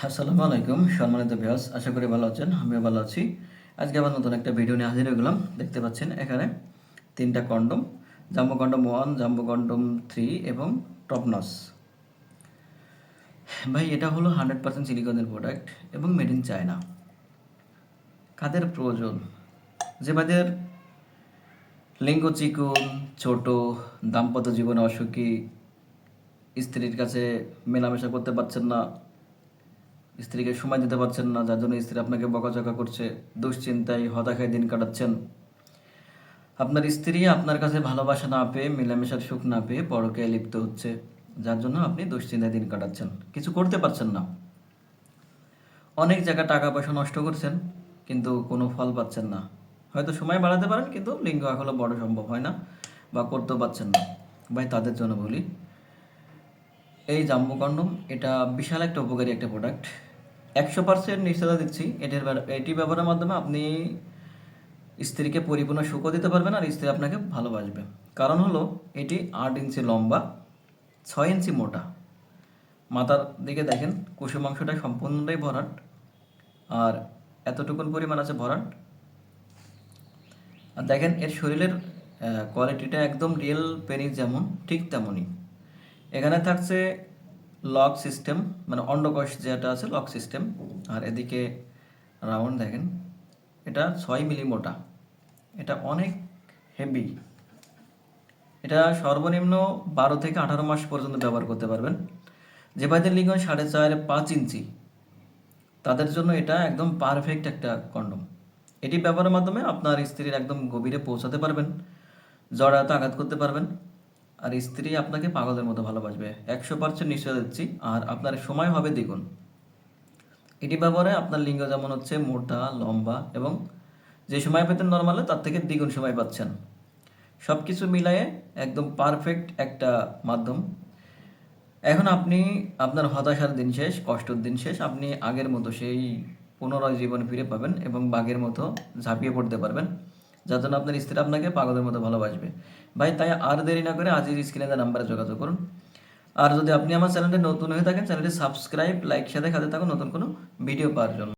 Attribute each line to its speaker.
Speaker 1: আসসালামু আলাইকুম সম্মানিত ভিউয়ার্স, আশা করি ভালো আছেন। আমিও ভালো আছি। আজকে আবার নতুন একটা ভিডিও নিয়ে হাজির হয়ে গেলাম। দেখতে পাচ্ছেন এখানে 3টা condom, jumbo condom 1, jumbo condom 3 এবং টপনস। ভাই এটা হলো 100% সিলিকনের প্রোডাক্ট এবং মেড ইন চায়না। কাদের প্রয়োজন? যে ভাইদের লিঙ্গ চিকুন, ছোট, দাম্পত্য জীবনে অসুখী, স্ত্রীর কাছে মেলামেশা করতে পারছেন না, স্ত্রীকে সময় দিতে পারছেন না, যার জন্য স্ত্রী আপনাকে বকাঝকা করছে, দুশ্চিন্তায় হতাশায় দিন কাটাচ্ছেন, আপনার স্ত্রী আপনার কাছে ভালোবাসা না পেয়ে, মেলামেশার সুখ না পেয়ে পরকীয়ায় লিপ্ত হচ্ছে, যার জন্য আপনি দুশ্চিন্তায় দিন কাটাচ্ছেন, কিছু করতে পারছেন না, অনেক জায়গায় টাকা পয়সা নষ্ট করছেন কিন্তু কোনো ফল পাচ্ছেন না। হয়তো সময় বাড়াতে পারেন কিন্তু লিঙ্গ এখনো বড় সম্ভব হয় না বা করতেও পারছেন না। ভাই তাদের জন্য বলি, এই জাম্বো কন্ডম এটা বিশাল একটা উপকারী একটা প্রোডাক্ট। 100% নিশ্চয়তা দিচ্ছি, এটি ব্যবহারের মাধ্যমে আপনি স্ত্রীকে পরিপূর্ণ সুখও দিতে পারবেন আর স্ত্রী আপনাকে ভালোবাসবে। কারণ হলো এটি 8 ইঞ্চি লম্বা, 6 ইঞ্চি মোটা। মাথার দিকে দেখেন কুসুম অংশটা সম্পূর্ণটাই ভরাট, আর এতটুকুন পরিমাণ আছে ভরাট। আর দেখেন এর শরীরের কোয়ালিটিটা একদম রিয়েল পেনিস যেমন ঠিক তেমনই। এখানে থাকছে লক সিস্টেম, মানে অন্ডকোষ যেটা আছে লক সিস্টেম। আর এদিকে রাউন্ড দেখেন, এটা 6 মিলি মোটা, এটা অনেক হেভি। এটা সর্বনিম্ন 12 থেকে 18 মাস পর্যন্ত ব্যবহার করতে পারবেন। যে ভাইদের লিঙ্গ 4.5-5 ইঞ্চি তাদের জন্য এটা একদম পারফেক্ট একটা কন্ডম। এটি ব্যবহারের মাধ্যমে আপনার স্ত্রীর একদম গভীরে পৌঁছাতে পারবেন, জড়াতে আঘাত করতে পারবেন, আর স্ত্রী আপনাকে পাগলের মতো ভালোবাসবে। 100% নিশ্চয় দিচ্ছি। আর আপনার সময় হবে দ্বিগুণ। এটি ব্যবহারে আপনার লিঙ্গ যেমন হচ্ছে মোটা, লম্বা এবং যে সময় পেতেন নর্মালে তার থেকে দ্বিগুণ সময় পাচ্ছেন। সব কিছু মিলায়ে একদম পারফেক্ট একটা মাধ্যম। এখন আপনি আপনার হতাশার দিন শেষ, কষ্টের দিন শেষ, আপনি আগের মতো সেই পুনরায় জীবন ফিরে পাবেন এবং বাঘের মতো ঝাঁপিয়ে পড়তে পারবেন, যার জন্য আপনার স্ত্রী আপনাকে পাগলের মতো ভালোবাসবে। ভাই তাই আর দেরি না করে আজই স্ক্রিনে দেওয়া নাম্বারে যোগাযোগ করুন। আর যদি আপনি আমার চ্যানেলে নতুন হয়ে থাকেন, চ্যানেলটি সাবস্ক্রাইব, লাইক সাথে থাকুন নতুন কোনো ভিডিও পাওয়ার জন্য।